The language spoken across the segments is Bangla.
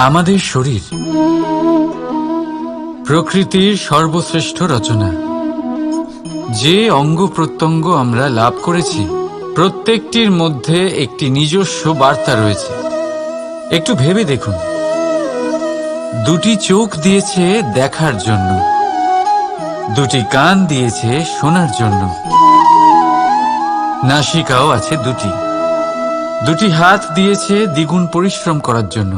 আমাদের শরীর প্রকৃতির সর্বশ্রেষ্ঠ রচনা। যে অঙ্গ প্রত্যঙ্গ আমরা লাভ করেছি প্রত্যেকটির মধ্যে একটি নিজস্ব বার্তা রয়েছে। একটু ভেবে দেখুন, দুটি চোখ দিয়েছে দেখার জন্য, দুটি কান দিয়েছে শোনার জন্য, নাসিকাও আছে দুটি, দুটি হাত দিয়েছে দ্বিগুণ পরিশ্রম করার জন্য।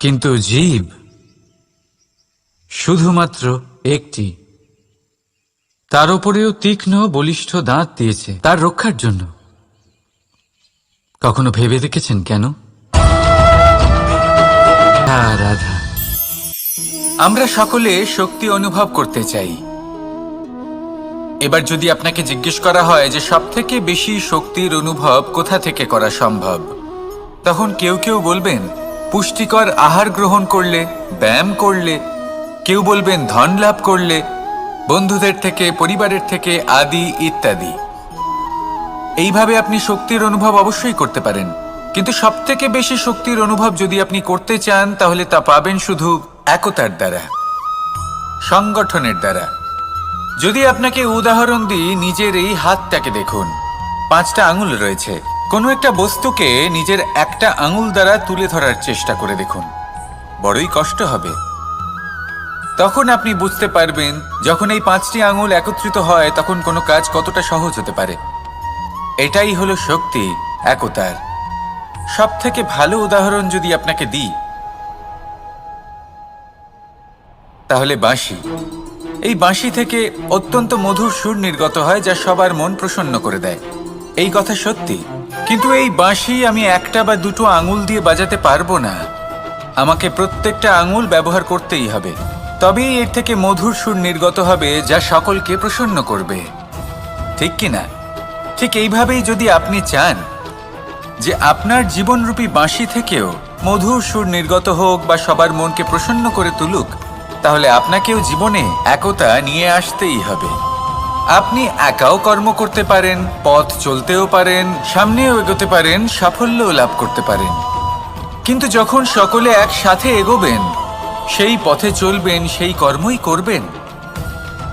কিন্তু জীব শুধুমাত্র একটি, তার উপরেও তীক্ষ্ণ বলিষ্ঠ দাঁত দিয়েছে তার রক্ষার জন্য। কখনো ভেবে দেখেছেন কেন? রাধা, আমরা সকলে শক্তি অনুভব করতে চাই। এবার যদি আপনাকে জিজ্ঞেস করা হয় যে সবথেকে বেশি শক্তির অনুভব কোথা থেকে করা সম্ভব, তখন কেউ কেউ বলবেন পুষ্টিকর আহার গ্রহণ করলে, ব্যায়াম করলে, কেউ বলবেন ধন লাভ করলে, বন্ধুদের থেকে, পরিবারের থেকে, আদি ইত্যাদি। এইভাবে আপনি শক্তির অনুভব অবশ্যই করতে পারেন, কিন্তু সবথেকে বেশি শক্তির অনুভব যদি আপনি করতে চান তাহলে তা পাবেন শুধু একতার দ্বারা, সংগঠনের দ্বারা। যদি আপনাকে উদাহরণ দিই, নিজের এই হাতটাকে দেখুন, 5টা আঙুল রয়েছে। কোনো একটা বস্তুকে নিজের একটা আঙুল দ্বারা তুলে ধরার চেষ্টা করে দেখুন, বড়ই কষ্ট হবে। তখন আপনি বুঝতে পারবেন যখন এই 5টি আঙুল একত্রিত হয় তখন কোনো কাজ কতটা সহজ হতে পারে। এটাই হলো শক্তি, একতার। সবথেকে ভালো উদাহরণ যদি আপনাকে দিই তাহলে বাঁশি। এই বাঁশি থেকে অত্যন্ত মধুর সুর নির্গত হয় যা সবার মন প্রসন্ন করে দেয়। এই কথা সত্যি, কিন্তু এই বাঁশি আমি একটা বা দুটো আঙুল দিয়ে বাজাতে পারবো না। আমাকে প্রত্যেকটা আঙুল ব্যবহার করতেই হবে, তবেই এর থেকে মধুর সুর নির্গত হবে যা সকলকে প্রসন্ন করবে, ঠিক কিনা? ঠিক এইভাবেই যদি আপনি চান যে আপনার জীবনরূপী বাঁশি থেকেও মধুর সুর নির্গত হোক বা সবার মনকে প্রসন্ন করে তুলুক, তাহলে আপনাকেও জীবনে একতা নিয়ে আসতেই হবে। আপনি একাও কর্ম করতে পারেন, পথ চলতেও পারেন, সামনেও এগোতে পারেন, সাফল্যও লাভ করতে পারেন। কিন্তু যখন সকলে একসাথে এগোবেন, সেই পথে চলবেন, সেই কর্মই করবেন,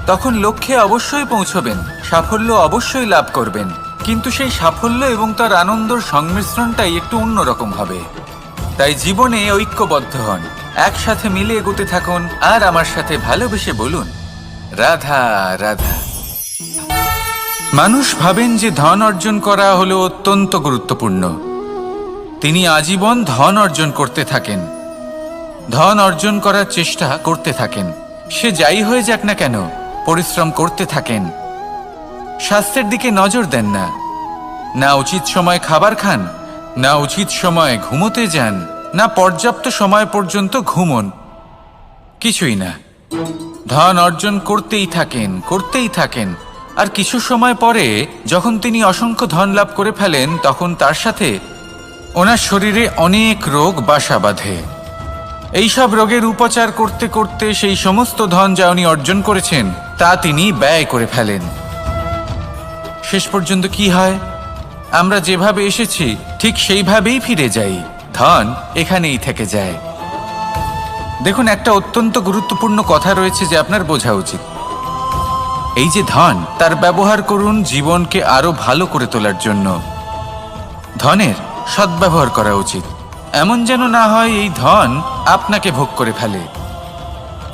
তখন লক্ষ্যে অবশ্যই পৌঁছবেন, সাফল্য অবশ্যই লাভ করবেন। কিন্তু সেই সাফল্য এবং তার আনন্দর সংমিশ্রণটাই একটু অন্যরকম হবে। তাই জীবনে ঐক্যবদ্ধ হন, একসাথে মিলে এগোতে থাকুন, আর আমার সাথে ভালোবেসে বলুন রাধা রাধা। মানুষ ভাবেন যে ধন অর্জন করা হলো অত্যন্ত গুরুত্বপূর্ণ। তিনি আজীবন ধন অর্জন করতে থাকেন, ধন অর্জন করার চেষ্টা করতে থাকেন। সে যাই হয়ে যাক না কেন, পরিশ্রম করতে থাকেন। স্বাস্থ্যের দিকে নজর দেন না, না উচিত সময় খাবার খান, না উচিত সময় ঘুমোতে যান, না পর্যাপ্ত সময় পর্যন্ত ঘুমন, কিছুই না। ধন অর্জন করতেই থাকেন, করতেই থাকেন। আর কিছু সময় পরে যখন তিনি অসংখ্য ধন লাভ করে ফেলেন, তখন তার সাথে ওনার শরীরে অনেক রোগ বাসা বাঁধে। এইসব রোগের উপচার করতে করতে সেই সমস্ত ধন যা উনি অর্জন করেছেন তা তিনি ব্যয় করে ফেলেন। শেষ পর্যন্ত কি হয়? আমরা যেভাবে এসেছি ঠিক সেইভাবেই ফিরে যাই, ধন এখানেই থেকে যায়। দেখুন, একটা অত্যন্ত গুরুত্বপূর্ণ কথা রয়েছে যে আপনার বোঝা উচিত। এই যে ধন, তার ব্যবহার করুন জীবনকে আরো ভালো করে তোলার জন্য। ধনের সদ্ব্যবহার করা উচিত, এমন যেন না হয় এই ধন আপনাকে ভোগ করে ফেলে।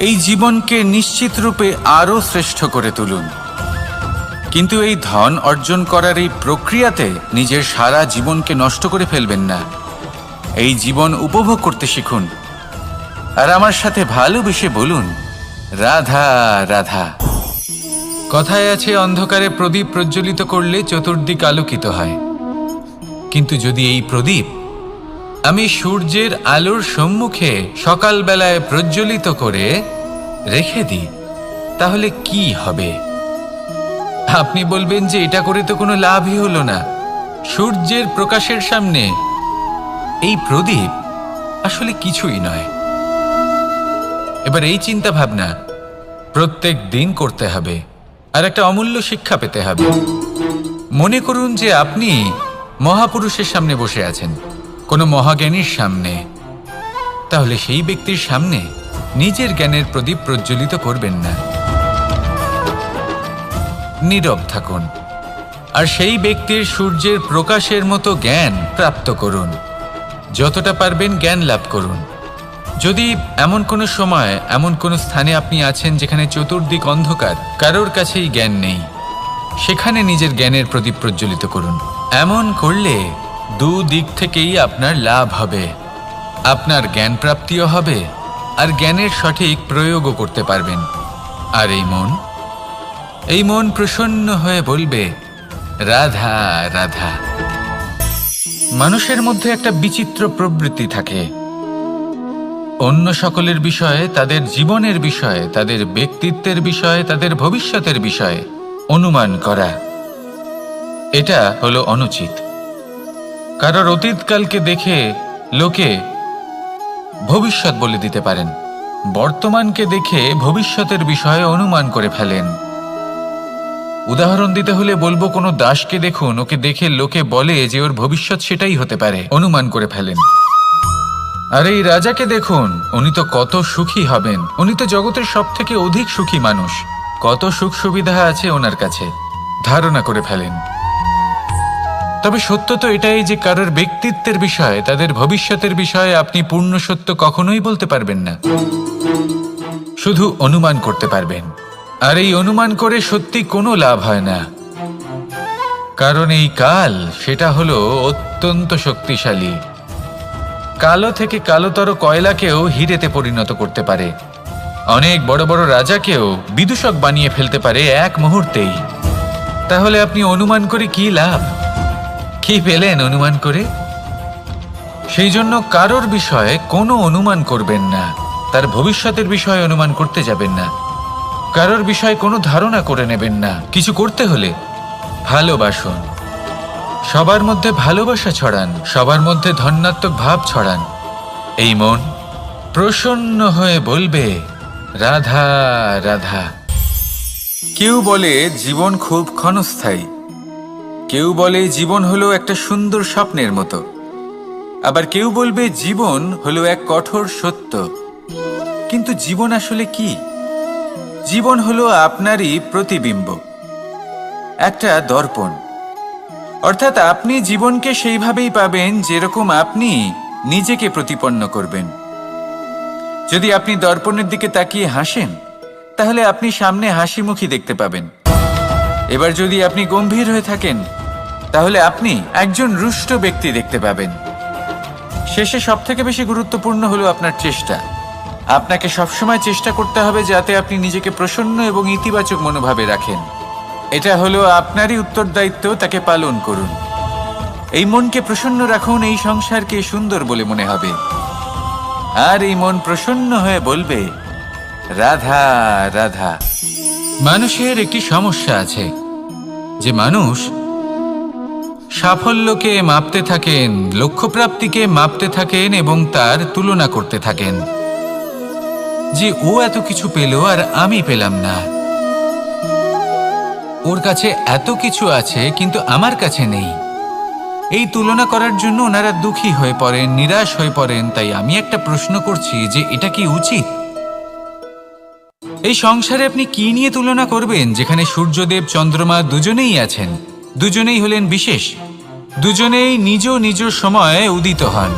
এই জীবনকে নিশ্চিত রূপে আরো শ্রেষ্ঠ করে তুলুন। কিন্তু এই ধন অর্জন করার এই প্রক্রিয়াতে নিজের সারা জীবনকে নষ্ট করে ফেলবেন না। এই জীবন উপভোগ করতে শিখুন, আর আমার সাথে ভালোবেসে বলুন রাধা রাধা। কথায় আছে, অন্ধকারে প্রদীপ প্রজ্বলিত করলে চতুর্দিক আলোকিত হয়। কিন্তু যদি এই প্রদীপ আমি সূর্যের আলোর সম্মুখে সকালবেলায় প্রজ্বলিত করে রেখে দিই, তাহলে কি হবে? আপনি বলবেন যে এটা করে তো কোনো লাভই হলো না। সূর্যের প্রকাশের সামনে এই প্রদীপ আসলে কিছুই নয়। এবার এই চিন্তা ভাবনা প্রত্যেক দিন করতে হবে, আর একটা অমূল্য শিক্ষা পেতে হবে। মনে করুন যে আপনি মহাপুরুষের সামনে বসে আছেন, কোনো মহাজ্ঞানীর সামনে। তাহলে সেই ব্যক্তির সামনে নিজের জ্ঞানের প্রদীপ প্রজ্বলিত করবেন না, নীরব থাকুন আর সেই ব্যক্তির সূর্যের প্রকাশের মতো জ্ঞান প্রাপ্ত করুন। যতটা পারবেন জ্ঞান লাভ করুন। যদি এমন কোনো সময় এমন কোনো স্থানে আপনি আছেন যেখানে চতুর্দিক অন্ধকার, কারোর কাছেই জ্ঞান নেই, সেখানে নিজের জ্ঞানের প্রদীপ প্রজ্বলিত করুন। এমন করলে দুদিক থেকেই আপনার লাভ হবে। আপনার জ্ঞান প্রাপ্তিও হবে আর জ্ঞানের সঠিক প্রয়োগও করতে পারবেন। আর এই মন প্রসন্ন হয়ে বলবে, রাধা রাধা। মানুষের মধ্যে একটা বিচিত্র প্রবৃত্তি থাকে, অন্য সকলের বিষয়ে, তাদের জীবনের বিষয়ে, তাদের ব্যক্তিত্বের বিষয়ে, তাদের ভবিষ্যতের বিষয়ে অনুমান করা। এটা হলো অনুচিত। কারোর অতীতকালকে দেখে লোকে ভবিষ্যৎ বলে দিতে পারেন, বর্তমানকে দেখে ভবিষ্যতের বিষয়ে অনুমান করে ফেলেন। উদাহরণ দিতে হলে বলবো, কোনো দাসকে দেখুন, ওকে দেখে লোকে বলে যে ওর ভবিষ্যৎ সেটাই হতে পারে, অনুমান করে ফেলেন। আর এই রাজাকে দেখুন, উনি তো কত সুখী হবেন, উনি তো জগতের সব থেকে অধিক সুখী মানুষ, কত সুখ সুবিধা আছে ওনার কাছে, ধারণা করে ফেলেন। তবে সত্য তো এটাই যে কারোর ব্যক্তিত্বের বিষয়ে, তাদের ভবিষ্যতের বিষয়ে আপনি পূর্ণ সত্য কখনোই বলতে পারবেন না, শুধু অনুমান করতে পারবেন। আর এই অনুমান করে সত্যি কোনো লাভ হয় না, কারণ এই কাল সেটা হলো অত্যন্ত শক্তিশালী। কালো থেকে কালোতর কয়লাকেও হিরেতে পরিণত করতে পারে, অনেক বড় বড় রাজাকেও বিদূষক বানিয়ে ফেলতে পারে এক মুহূর্তেই। তাহলে আপনি অনুমান করে কি লাভ? কি পেলেন অনুমান করে? সেই জন্য কারোর বিষয়ে কোনো অনুমান করবেন না, তার ভবিষ্যতের বিষয়ে অনুমান করতে যাবেন না, কারোর বিষয়ে কোনো ধারণা করে নেবেন না। কিছু করতে হলে ভালোবাসুন, সবার মধ্যে ভালোবাসা ছড়ান, সবার মধ্যে ধন্যাত্মক ভাব ছড়ান। এই মন প্রসন্ন হয়ে বলবে, রাধা রাধা। কেউ বলে জীবন খুব ক্ষণস্থায়ী, কেউ বলে জীবন হলো একটা সুন্দর স্বপ্নের মতো, আবার কেউ বলবে জীবন হলো এক কঠোর সত্য। কিন্তু জীবন আসলে কি? জীবন হলো আপনারই প্রতিবিম্ব, একটা দর্পণ। অর্থাৎ আপনি জীবনকে সেইভাবেই পাবেন যেরকম আপনি নিজেকে প্রতিপন্ন করবেন। যদি আপনি দর্পণের দিকে তাকিয়ে হাসেন, তাহলে আপনি সামনে হাসি মুখী দেখতে পাবেন। এবার যদি আপনি গম্ভীর হয়ে থাকেন, তাহলে আপনি একজন রুষ্ট ব্যক্তি দেখতে পাবেন। শেষে সবথেকে বেশি গুরুত্বপূর্ণ হলো আপনার চেষ্টা। আপনাকে সবসময় চেষ্টা করতে হবে যাতে আপনি নিজেকে প্রসন্ন এবং ইতিবাচক মনোভাবে রাখেন। এটা হলো আপনারই উত্তরদায়িত্ব, তাকে পালন করুন। এই মনকে প্রসন্ন রাখুন, এই সংসারকে সুন্দর বলে মনে হবে। আর এই মন প্রসন্ন হয়ে বলবে, রাধা রাধা। মানুষের একটি সমস্যা আছে যে মানুষ সাফল্যকে মাপতে থাকেন, লক্ষ্যপ্রাপ্তিকে মাপতে থাকেন এবং তার তুলনা করতে থাকেন যে ও এত কিছু পেল আর আমি পেলাম না, ওর কাছে এত কিছু আছে কিন্তু আমার কাছে নেই। এই তুলনা করার জন্য ওনারা দুঃখী হয়ে পড়েন, নিরাশ হয়ে পড়েন। তাই আমি একটা প্রশ্ন করছি যে এটা কি উচিত? এই সংসারে আপনি কি নিয়ে তুলনা করবেন, যেখানে সূর্যদেব চন্দ্রমা দুজনেই আছেন, দুজনেই হলেন বিশেষ, দুজনেই নিজ নিজ সময়ে উদিত হন।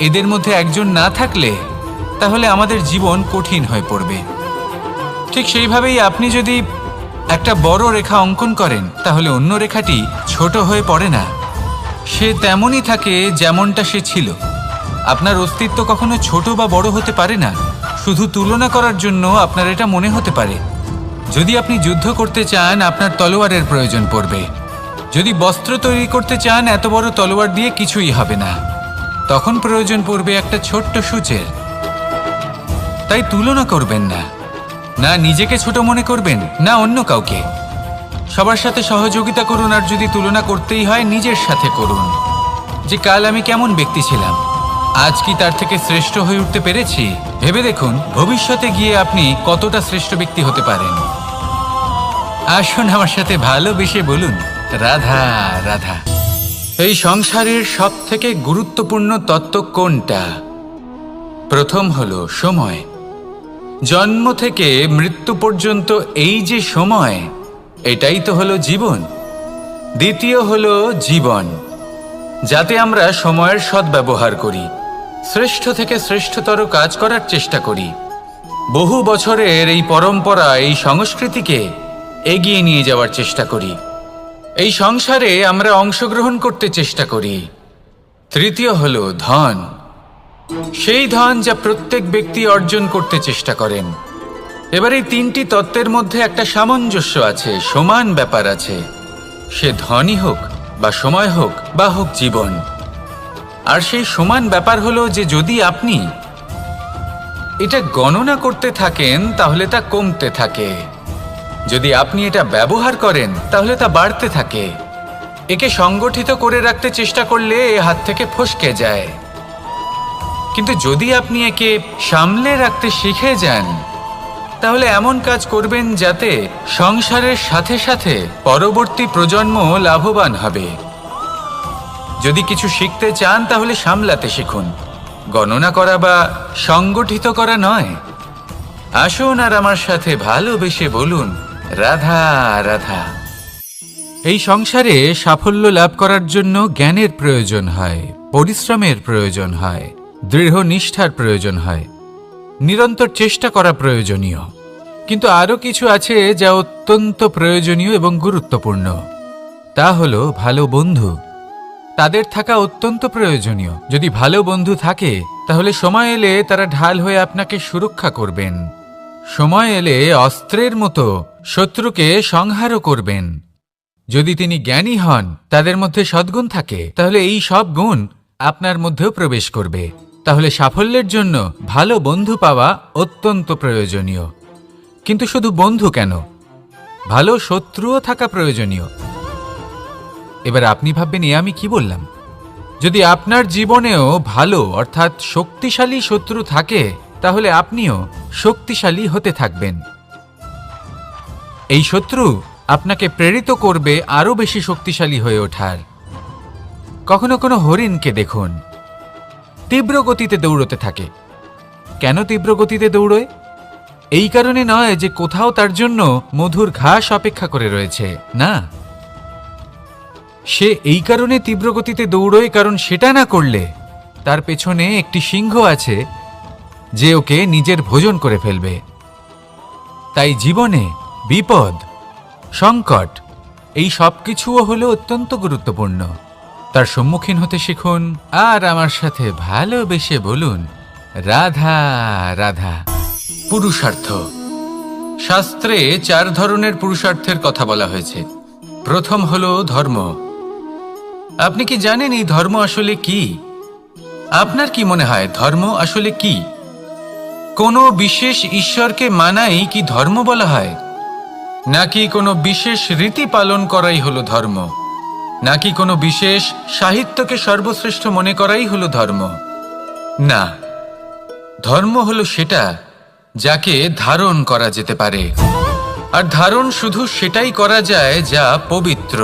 এদের মধ্যে একজন না থাকলে তাহলে আমাদের জীবন কঠিন হয়ে পড়বে। ঠিক সেইভাবেই আপনি যদি একটা বড় রেখা অঙ্কন করেন, তাহলে অন্য রেখাটি ছোট হয়ে পড়ে না, সে তেমনই থাকে যেমনটা সে ছিল। আপনার অস্তিত্ব কখনো ছোট বা বড় হতে পারে না। শুধু তুলনা করার জন্য আপনার এটা মনে হতে পারে। যদি আপনি যুদ্ধ করতে চান, আপনার তলোয়ারের প্রয়োজন পড়বে। যদি বস্ত্র তৈরি করতে চান, এত বড় তলোয়ার দিয়ে কিছুই হবে না, তখন প্রয়োজন পড়বে একটা ছোট্ট সূচের। তাই তুলনা করবেন না, না নিজেকে ছোট মনে করবেন, না অন্য কাউকে। সবার সাথে সহযোগিতা করুন, আর যদি তুলনা করতেই হয় নিজের সাথে করুন, যে কাল আমি কেমন ব্যক্তি ছিলাম, আজ কি তার থেকে শ্রেষ্ঠ হয়ে উঠতে পেরেছি? ভেবে দেখুন ভবিষ্যতে গিয়ে আপনি কতটা শ্রেষ্ঠ ব্যক্তি হতে পারেন। আসুন আমার সাথে ভালোবেসে বলুন, রাধা রাধা। এই সংসারের সব থেকে গুরুত্বপূর্ণ তত্ত্ব কোনটা? প্রথম হলো সময়। জন্ম থেকে মৃত্যু পর্যন্ত এই যে সময়, এটাই তো হলো জীবন। দ্বিতীয় হলো জীবন, যাতে আমরা সময়ের সদ্ব্যবহার করি, শ্রেষ্ঠ থেকে শ্রেষ্ঠতর কাজ করার চেষ্টা করি। বহু বছরের এই পরম্পরা, এই সংস্কৃতিকে এগিয়ে নিয়ে যাওয়ার চেষ্টা করি। এই সংসারে আমরা অংশগ্রহণ করতে চেষ্টা করি। তৃতীয় হলো ধন, সেই ধন যা প্রত্যেক ব্যক্তি অর্জন করতে চেষ্টা করেন। এবার এই তিনটি তত্ত্বের মধ্যে একটা সামঞ্জস্য আছে, সমান ব্যাপার আছে। সে ধনই হোক বা সময় হোক বা হোক জীবন। আর সেই সমান ব্যাপার হলো যে যদি আপনি এটা গণনা করতে থাকেন তাহলে তা কমতে থাকে, যদি আপনি এটা ব্যবহার করেন তাহলে তা বাড়তে থাকে। একে সংগঠিত করে রাখতে চেষ্টা করলে এ হাত থেকে ফসকে যায়, কিন্তু যদি আপনি একে সামলে রাখতে শিখে যান তাহলে এমন কাজ করবেন যাতে সংসারের সাথে সাথে পরবর্তী প্রজন্ম লাভবান হবে। যদি কিছু শিখতে চান তাহলে সামলাতে শিখুন, গণনা করা বা সংগঠিত করা নয়। আসুন আর আমার সাথে ভালোবেসে বলুন, রাধা রাধা। এই সংসারে সাফল্য লাভ করার জন্য জ্ঞানের প্রয়োজন হয়, পরিশ্রমের প্রয়োজন হয়, দৃঢ় নিষ্ঠার প্রয়োজন হয়, নিরন্তর চেষ্টা করা প্রয়োজনীয়। কিন্তু আরও কিছু আছে যা অত্যন্ত প্রয়োজনীয় এবং গুরুত্বপূর্ণ। তা হলো ভালো বন্ধু। তাদের থাকা অত্যন্ত প্রয়োজনীয়। যদি ভালো বন্ধু থাকে তাহলে সময় এলে তারা ঢাল হয়ে আপনাকে সুরক্ষা করবেন। সময় এলে অস্ত্রের মতো শত্রুকে সংহারও করবেন। যদি তিনি জ্ঞানী হন, তাদের মধ্যে সদ্গুণ থাকে, তাহলে এই সব গুণ আপনার মধ্যেও প্রবেশ করবে। তাহলে সাফল্যের জন্য ভালো বন্ধু পাওয়া অত্যন্ত প্রয়োজনীয়। কিন্তু শুধু বন্ধু কেন, ভালো শত্রুও থাকা প্রয়োজনীয়। এবার আপনি ভাববেন, আমি কি বললাম? যদি আপনার জীবনেও ভালো অর্থাৎ শক্তিশালী শত্রু থাকে তাহলে আপনিও শক্তিশালী হতে থাকবেন। এই শত্রু আপনাকে প্রেরিত করবে আরো বেশি শক্তিশালী হয়ে ওঠার। কখনো কোনো হরিণকে দেখুন, তীব্র গতিতে দৌড়তে থাকে। কেন তীব্র গতিতে দৌড়য়? এই কারণে নয় যে কোথাও তার জন্য মধুর ঘাস অপেক্ষা করে রয়েছে, না। সে এই কারণে তীব্র গতিতে দৌড়য় কারণ সেটা না করলে তার পেছনে একটি সিংহ আছে যে ওকে নিজের ভোজন করে ফেলবে। তাই জীবনে বিপদ, সংকট, এই সব কিছুও হলো অত্যন্ত গুরুত্বপূর্ণ। তার সম্মুখীন হতে শিখুন আর আমার সাথে ভালোবেসে বলুন, রাধা রাধা। পুরুষার্থ। শাস্ত্রে 4 ধরনের পুরুষার্থের কথা বলা হয়েছে। প্রথম হলো ধর্ম। আপনি কি জানেন এই ধর্ম আসলে কি? আপনার কি মনে হয় ধর্ম আসলে কি? কোনো বিশেষ ঈশ্বরকে মানাই কি ধর্ম বলা হয়? নাকি কোনো বিশেষ রীতি পালন করাই হলো ধর্ম? নাকি কোনো বিশেষ সাহিত্যকে সর্বশ্রেষ্ঠ মনে করাই হলো ধর্ম? না, ধর্ম হলো সেটা যাকে ধারণ করা যেতে পারে। আর ধারণ শুধু সেটাই করা যায় যা পবিত্র।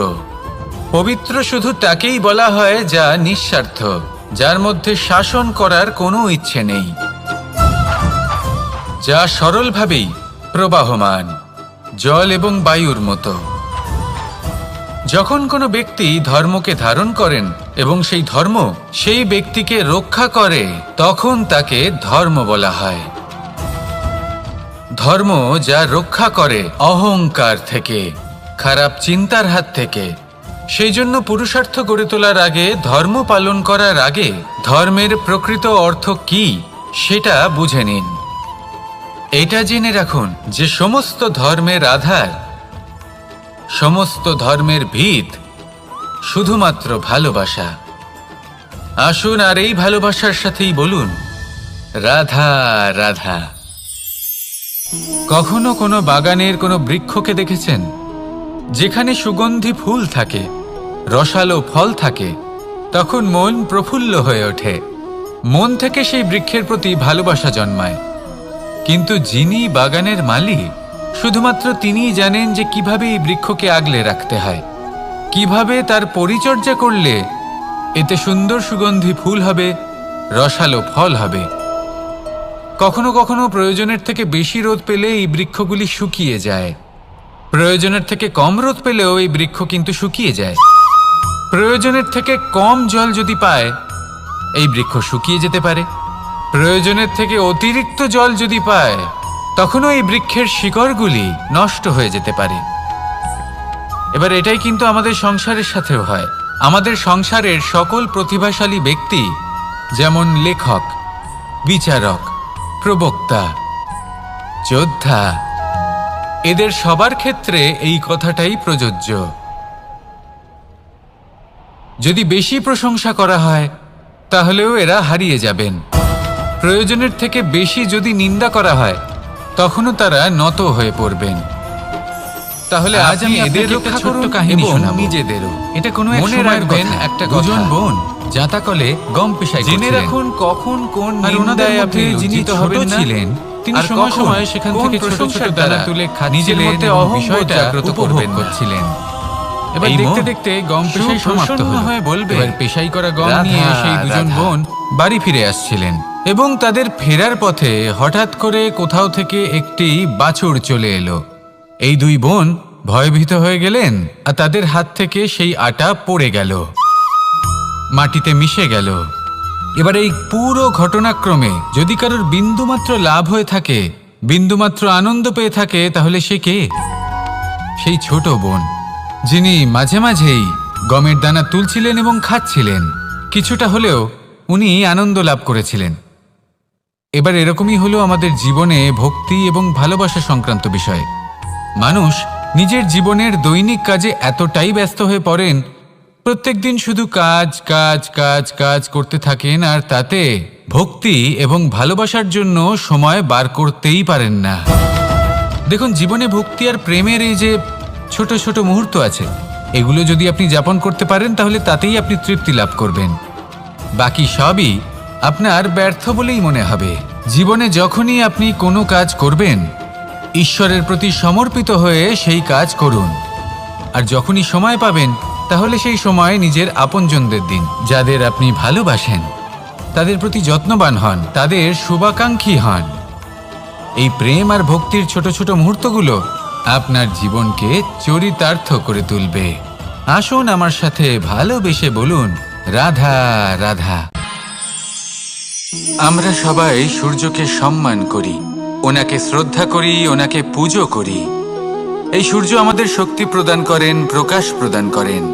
পবিত্র শুধু তাকেই বলা হয় যা নিঃস্বার্থ, যার মধ্যে শাসন করার কোনো ইচ্ছে নেই, যা সরলভাবেই প্রবাহমান, জল এবং বায়ুর মতো। যখন কোনো ব্যক্তি ধর্মকে ধারণ করেন এবং সেই ধর্ম সেই ব্যক্তিকে রক্ষা করে, তখন তাকে ধর্ম বলা হয়। ধর্ম যা রক্ষা করে অহংকার থেকে, খারাপ চিন্তার হাত থেকে। সেই জন্য পুরুষার্থ গড়ে তোলার আগে, ধর্ম পালন করার আগে ধর্মের প্রকৃত অর্থ কি সেটা বুঝে নিন। এটা জেনে রাখুন যে সমস্ত ধর্মের আধার, সমস্ত ধর্মের ভিত শুধুমাত্র ভালোবাসা। আসুন আর এই ভালোবাসার সাথেই বলুন, রাধা রাধা। কখনো কোনো বাগানের কোনো বৃক্ষকে দেখেছেন যেখানে সুগন্ধি ফুল থাকে, রসালো ফল থাকে? তখন মন প্রফুল্ল হয়ে ওঠে, মন থেকে সেই বৃক্ষের প্রতি ভালোবাসা জন্মায়। কিন্তু যিনি বাগানের মালিক, শুধুমাত্র তিনিই জানেন যে কিভাবে এই বৃক্ষকে আগলে রাখতে হয়, কিভাবে তার পরিচর্যা করলে এতে সুন্দর সুগন্ধি ফুল হবে, রসালো ফল হবে। কখনো কখনো প্রয়োজনের থেকে বেশি রোদ পেলে এই বৃক্ষগুলি শুকিয়ে যায়, প্রয়োজনের থেকে কম রোদ পেলেও এই বৃক্ষ কিন্তু শুকিয়ে যায়। প্রয়োজনের থেকে কম জল যদি পায় এই বৃক্ষ শুকিয়ে যেতে পারে, প্রয়োজনের থেকে অতিরিক্ত জল যদি পায় তখনও এই বৃক্ষের শিকড়গুলি নষ্ট হয়ে যেতে পারে। এবার এটাই কিন্তু আমাদের সংসারের সাথেও হয়। আমাদের সংসারের সকল প্রতিভাশালী ব্যক্তি, যেমন লেখক, বিচারক, প্রবক্তা, যোদ্ধা, এদের সবার ক্ষেত্রে এই কথাটাই প্রযোজ্য। যদি বেশি প্রশংসা করা হয় তাহলেও এরা হারিয়ে যাবেন। প্রয়োজনের থেকে বেশি যদি নিন্দা করা হয় তখনও তারা নত হয়ে পড়বেন। তাহলে আজ আমি এদের রক্ষা করুন কাহিনী শোনাবো, নিজেদেরও। এটা কোনো এক মনে রাখবেন একটা দুজন বোন জাতাকলে গম পেশাই জেনে রাখুন কখন কোন নিন্দায় আপনি লজ্জিত হবেন ছিলেন। তিনি সময় সময় সেখান থেকে ছোট ছোট দানা তুলে নিজের মধ্যে বিষয়টা জাগ্রত করবেন করছিলেন। এবার দেখতে দেখতে গম পেশাই সমাপ্ত হয়ে বলবে, এবার পেশাই করা গম নিয়ে সেই দুজন বোন বাড়ি ফিরে আসছিলেন এবং তাদের ফেরার পথে হঠাৎ করে কোথাও থেকে একটি বাছুর চলে এলো। এই দুই বোন ভয়ভীত হয়ে গেলেন আর তাদের হাত থেকে সেই আটা পড়ে গেল, মাটিতে মিশে গেল। এবার এই পুরো ঘটনাক্রমে যদি কারোর বিন্দুমাত্র লাভ হয়ে থাকে, বিন্দুমাত্র আনন্দ পেয়ে থাকে, তাহলে সে কে? সেই ছোট বোন, যিনি মাঝে মাঝেই গমের দানা তুলছিলেন এবং খাচ্ছিলেন। কিছুটা হলেও উনি আনন্দ লাভ করেছিলেন। এবার এরকমই হলো আমাদের জীবনে ভক্তি এবং ভালোবাসা সংক্রান্ত বিষয়। মানুষ নিজের জীবনের দৈনিক কাজে এতটাই ব্যস্ত হয়ে পড়েন, প্রত্যেকদিন শুধু কাজ কাজ কাজ কাজ করতে থাকেন আর তাতে ভক্তি এবং ভালোবাসার জন্য সময় বার করতেই পারেন না। দেখুন, জীবনে ভক্তি আর প্রেমের এই যে ছোট ছোট মুহূর্ত আছে, এগুলো যদি আপনি যাপন করতে পারেন তাহলে তাতেই আপনি তৃপ্তি লাভ করবেন। বাকি সবই আপনার ব্যর্থ বলেই মনে হবে। জীবনে যখনই আপনি কোনো কাজ করবেন, ঈশ্বরের প্রতি সমর্পিত হয়ে সেই কাজ করুন। আর যখনই সময় পাবেন তাহলে সেই সময় নিজের আপনজনদের দিন, যাদের আপনি ভালোবাসেন, তাদের প্রতি যত্নবান হন, তাদের শুভাকাঙ্ক্ষী হন। এই প্রেম আর ভক্তির ছোট ছোট মুহূর্তগুলো আপনার জীবনকে চরিতার্থ করে তুলবে। আসুন আমার সাথে ভালোবেসে বলুন, রাধা রাধা। আমরা সবাই সূর্যকে সম্মান করি, ওনাকে শ্রদ্ধা করি, ওনাকে পুজো করি। এই সূর্য আমাদের শক্তি প্রদান করেন, প্রকাশ প্রদান করেন।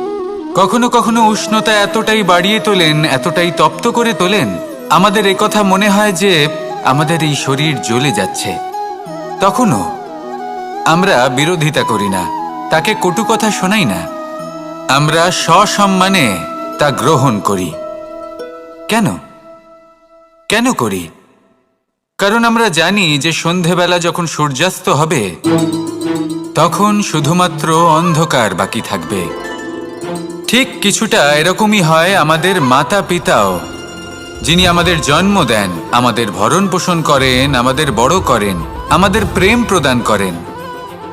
কখনো কখনো উষ্ণতা এতটাই বাড়িয়ে তোলেন, এতটাই তপ্ত করে তোলেন, আমাদের একথা মনে হয় যে আমাদের এই শরীর জ্বলে যাচ্ছে। তখনও আমরা বিরোধিতা করি না, তাকে কটু কথা শোনাই না, আমরা সসম্মানে তা গ্রহণ করি। কেন কেন করি? কারণ আমরা জানি যে সন্ধেবেলা যখন সূর্যাস্ত হবে তখন শুধুমাত্র অন্ধকার বাকি থাকবে। ঠিক কিছুটা এরকমই হয় আমাদের মাতা পিতাও, যিনি আমাদের জন্ম দেন, আমাদের ভরণ পোষণ করেন, আমাদের বড় করেন, আমাদের প্রেম প্রদান করেন।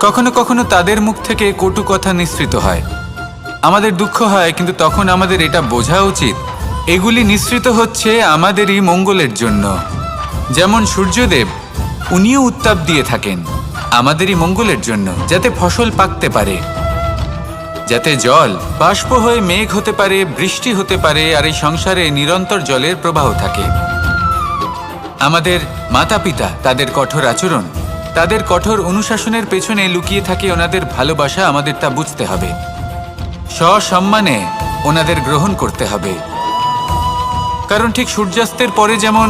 কখনো কখনো তাদের মুখ থেকে কটু কথা নিঃসৃত হয়, আমাদের দুঃখ হয়, কিন্তু তখন আমাদের এটা বোঝা উচিত এগুলি নিঃসৃত হচ্ছে আমাদেরই মঙ্গলের জন্য। যেমন সূর্যদেব, উনিও উত্তাপ দিয়ে থাকেন আমাদেরই মঙ্গলের জন্য, যাতে ফসল পাকতে পারে, যাতে জল বাষ্প হয়ে মেঘ হতে পারে, বৃষ্টি হতে পারে, আর এই সংসারে নিরন্তর জলের প্রবাহ থাকে। আমাদের মাতা পিতা, তাদের কঠোর আচরণ, তাদের কঠোর অনুশাসনের পেছনে লুকিয়ে থাকে ওনাদের ভালোবাসা। আমাদের তা বুঝতে হবে, সসম্মানে ওনাদের গ্রহণ করতে হবে। কারণ ঠিক সূর্যাস্তের পরে যেমন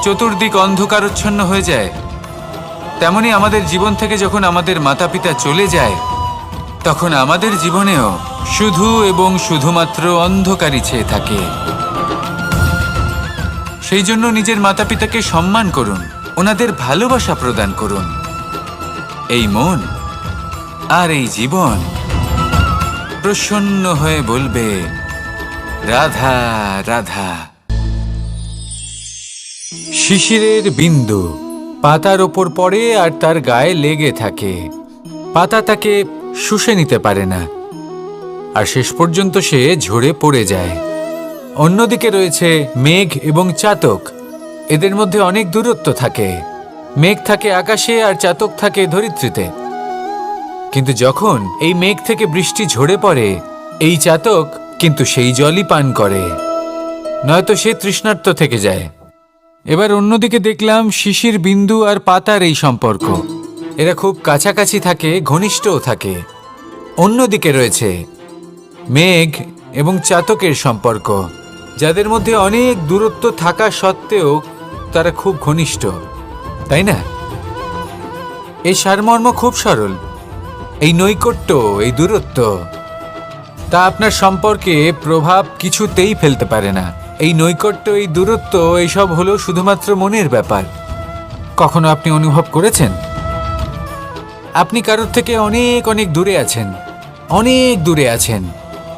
চতুর্দিক অন্ধকারচ্ছন্ন হয়ে যায়, তেমনি আমাদের জীবন থেকে যখন আমাদের মাতা পিতা চলে যায় তখন আমাদের জীবনেও শুধু এবং শুধুমাত্র অন্ধকারই ছেয়ে থাকে। সেই জন্য নিজের মাতা পিতাকে সম্মান করুন, ওনাদের ভালোবাসা প্রদান করুন। এই মন আর এই জীবন প্রসন্ন হয়ে বলবে, রাধা রাধা। শিশিরের বিন্দু পাতার ওপর পড়ে আর তার গায়ে লেগে থাকে। পাতা তাকে শুষে নিতে পারে না আর শেষ পর্যন্ত সে ঝরে পড়ে যায়। অন্যদিকে রয়েছে মেঘ এবং চাতক, এদের মধ্যে অনেক দূরত্ব থাকে। মেঘ থাকে আকাশে আর চাতক থাকে ধরিত্রীতে। কিন্তু যখন এই মেঘ থেকে বৃষ্টি ঝরে পড়ে, এই চাতক কিন্তু সেই জলই পান করে, নয়তো সে তৃষ্ণার্ত থেকে যায়। এবার অন্যদিকে দেখলাম শিশির বিন্দু আর পাতার এই সম্পর্ক। এরা খুব কাছাকাছি থাকে, ঘনিষ্ঠও থাকে। অন্যদিকে রয়েছে মেঘ এবং চাতকের সম্পর্ক, যাদের মধ্যে অনেক দূরত্ব থাকা সত্ত্বেও তারা খুব ঘনিষ্ঠ, তাই না? এই সারমর্ম খুব সরল। এই নৈকট্য, এই দূরত্ব, তা আপনার সম্পর্কে প্রভাব কিছুতেই ফেলতে পারে না। এই নৈকট্য, এই দূরত্ব, এইসব হলো শুধুমাত্র মনের ব্যাপার। কখনো আপনি অনুভব করেছেন আপনি কারোর থেকে অনেক অনেক দূরে আছেন, অনেক দূরে আছেন,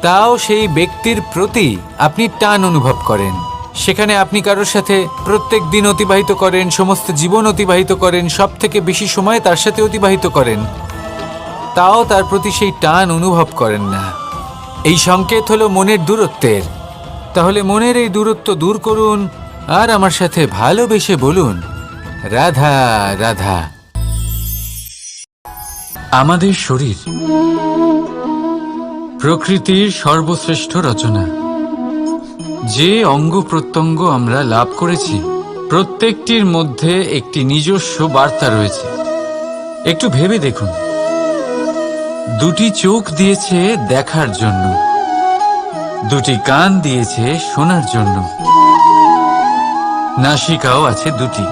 তাও সেই ব্যক্তির প্রতি আপনি টান অনুভব করেন। সেখানে আপনি কারোর সাথে প্রত্যেক দিন অতিবাহিত করেন, সমস্ত জীবন অতিবাহিত করেন, সব থেকে বেশি সময় তার সাথে অতিবাহিত করেন, তাও তার প্রতি সেই টান অনুভব করেন না। এই সংকেত হলো মনের দূরত্বের। তাহলে মনের এই দূরত্ব দূর করুন আর আমার সাথে ভালোবেসে বলুন, রাধা রাধা। আমাদের শরীর প্রকৃতির সর্বশ্রেষ্ঠ রচনা। যে অঙ্গ প্রত্যঙ্গ আমরা লাভ করেছি, প্রত্যেকটির মধ্যে একটি নিজস্ব বার্তা রয়েছে। একটু ভেবে দেখুন, দুটি চোখ দিয়েছে দেখার জন্য, দুটি কান দিয়েছে শোনার জন্য, নাসিকাও আছে দুটি,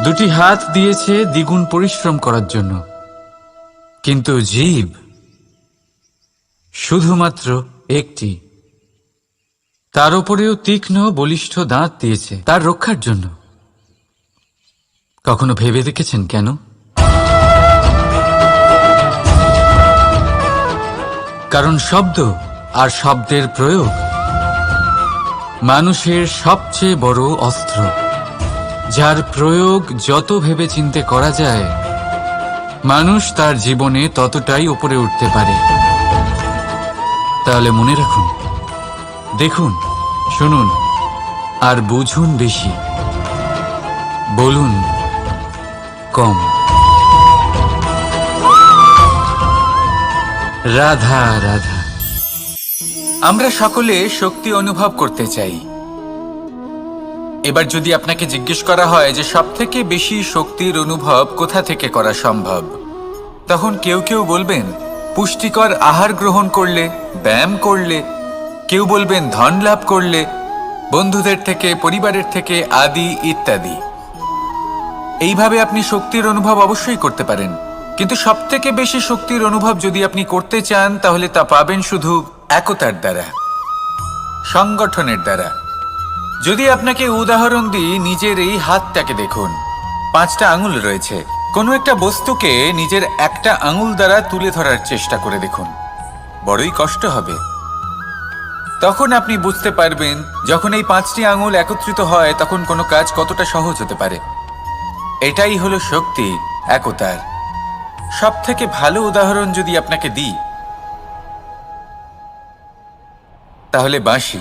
দুটি হাত দিয়েছে দ্বিগুণ পরিশ্রম করার জন্য। কিন্তু জীব শুধুমাত্র একটি। তার উপরেও তীক্ষ্ণ বলিষ্ঠ দাঁত দিয়েছে তার রক্ষার জন্য। কখনো ভেবে দেখেছেন কেন? কারণ শব্দ আর শব্দের প্রয়োগ মানুষের সবচেয়ে বড় অস্ত্র, যার প্রয়োগ যত ভেবেচিন্তে করা যায়, মানুষ তার জীবনে ততটাই উপরে উঠতে পারে। তাহলে মনে রাখুন, দেখুন, শুনুন আর বুঝুন বেশি, বলুন কম। রাধা রাধা। আমরা সকলে শক্তি অনুভব করতে চাই। এবার যদি আপনাকে জিজ্ঞেস করা হয় যে সবথেকে বেশি শক্তির অনুভব কোথা থেকে করা সম্ভব, তখন কেউ কেউ বলবেন পুষ্টিকর আহার গ্রহণ করলে, ব্যায়াম করলে, কেউ বলবেন ধন লাভ করলে, বন্ধুদের থেকে, পরিবারের থেকে, আদি ইত্যাদি। এইভাবে আপনি শক্তির অনুভব অবশ্যই করতে পারেন। কিন্তু সবথেকে বেশি শক্তির অনুভব যদি আপনি করতে চান, তাহলে তা পাবেন শুধু একতার দ্বারা, সংগঠনের দ্বারা। যদি আপনাকে উদাহরণ দিই, নিজের এই হাতটাকে দেখুন, 5টা আঙুল রয়েছে। কোনো একটা বস্তুকে নিজের একটা আঙুল দ্বারা তুলে ধরার চেষ্টা করে দেখুন, বড়ই কষ্ট হবে। তখন আপনি বুঝতে পারবেন, যখন এই 5টি আঙুল একত্রিত হয়, তখন কোনো কাজ কতটা সহজ হতে পারে। এটাই হলো শক্তি, একতার। সব থেকে ভালো উদাহরণ যদি আপনাকে দিই, তাহলে বাঁশি।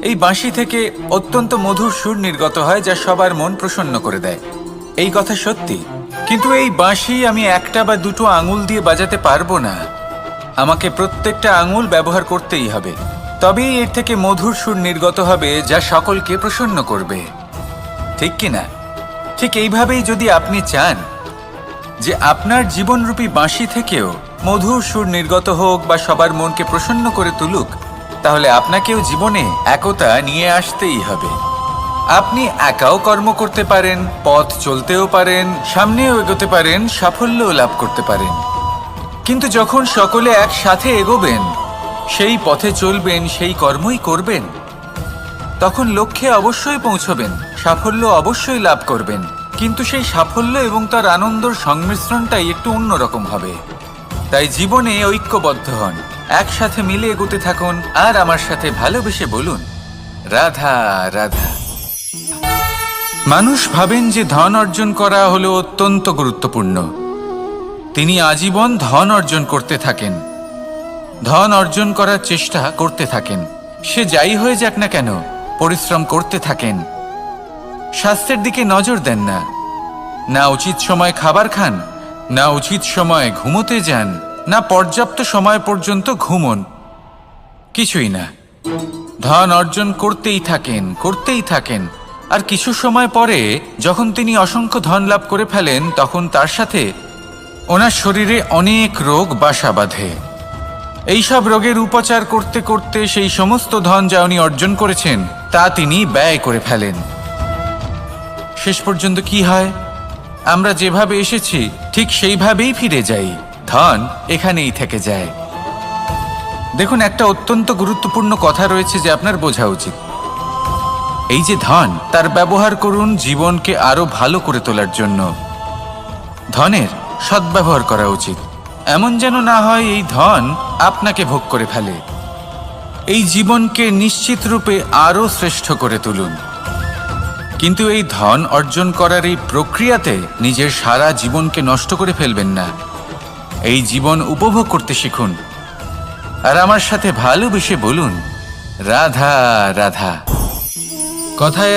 এই বাঁশি থেকে অত্যন্ত মধুর সুর নির্গত হয়, যা সবার মন প্রসন্ন করে দেয়। এই কথা সত্যি। কিন্তু এই বাঁশি আমি একটা বা দুটো আঙুল দিয়ে বাজাতে পারবো না। আমাকে প্রত্যেকটা আঙুল ব্যবহার করতেই হবে, তবেই এর থেকে মধুর সুর নির্গত হবে, যা সকলকে প্রসন্ন করবে। ঠিক কিনা? ঠিক এইভাবেই যদি আপনি চান যে আপনার জীবনরূপী বাঁশি থেকেও মধুর সুর নির্গত হোক বা সবার মনকে প্রসন্ন করে তুলুক, তাহলে আপনাকেও জীবনে একতা নিয়ে আসতেই হবে। আপনি একাও কর্ম করতে পারেন, পথ চলতেও পারেন, সামনেও এগোতে পারেন, সাফল্যও লাভ করতে পারেন। কিন্তু যখন সকলে একসাথে এগোবেন, সেই পথে চলবেন, সেই কর্মই করবেন, তখন লক্ষ্যে অবশ্যই পৌঁছবেন, সাফল্য অবশ্যই লাভ করবেন। কিন্তু সেই সাফল্য এবং তার আনন্দর সংমিশ্রণটাই একটু অন্যরকম হবে। তাই জীবনে ঐক্যবদ্ধ হন, একসাথে মিলে এগোতে থাকুন আর আমার সাথে ভালোবেসে বলুন, রাধা রাধা। মানুষ ভাবেন যে ধন অর্জন করা হলো অত্যন্ত গুরুত্বপূর্ণ। তিনি আজীবন ধন অর্জন করতে থাকেন, ধন অর্জন করার চেষ্টা করতে থাকেন। সে যাই হয়ে যাক না কেন, পরিশ্রম করতে থাকেন। স্বাস্থ্যের দিকে নজর দেন না, না উচিত সময় খাবার খান, না উচিত সময় ঘুমোতে যান, না পর্যাপ্ত সময় পর্যন্ত ঘুমন, কিছুই না। ধন অর্জন করতেই থাকেন। আর কিছু সময় পরে যখন তিনি অসংখ্য ধন লাভ করে ফেলেন, তখন তার সাথে ওনার শরীরে অনেক রোগ বাসা বাঁধে। এইসব রোগের উপচার করতে করতে সেই সমস্ত ধন যা উনি অর্জন করেছেন তা তিনি ব্যয় করে ফেলেন। শেষ পর্যন্ত কি হয়? আমরা যেভাবে এসেছি ঠিক সেইভাবেই ফিরে যাই, ধন এখানেই থেকে যায়। দেখুন, একটা অত্যন্ত গুরুত্বপূর্ণ কথা রয়েছে যে আপনার বোঝা উচিত। এই যে ধন, তার ব্যবহার করুন জীবনকে আরো ভালো করে তোলার জন্য। ধনের সদ্ব্যবহার করা উচিত, এমন যেন না হয় এই ধন আপনাকে ভোগ করে ফেলে। এই জীবনকে নিশ্চিত রূপে আরো শ্রেষ্ঠ করে তুলুন। কিন্তু এই ধন অর্জন করার এই প্রক্রিয়াতে নিজের সারা জীবনকে নষ্ট করে ফেলবেন না। এই জীবন উপভোগ করতে শিখুন। আর আমার সাথে ভালোবেসে বলুন, রাধা রাধা। কথায়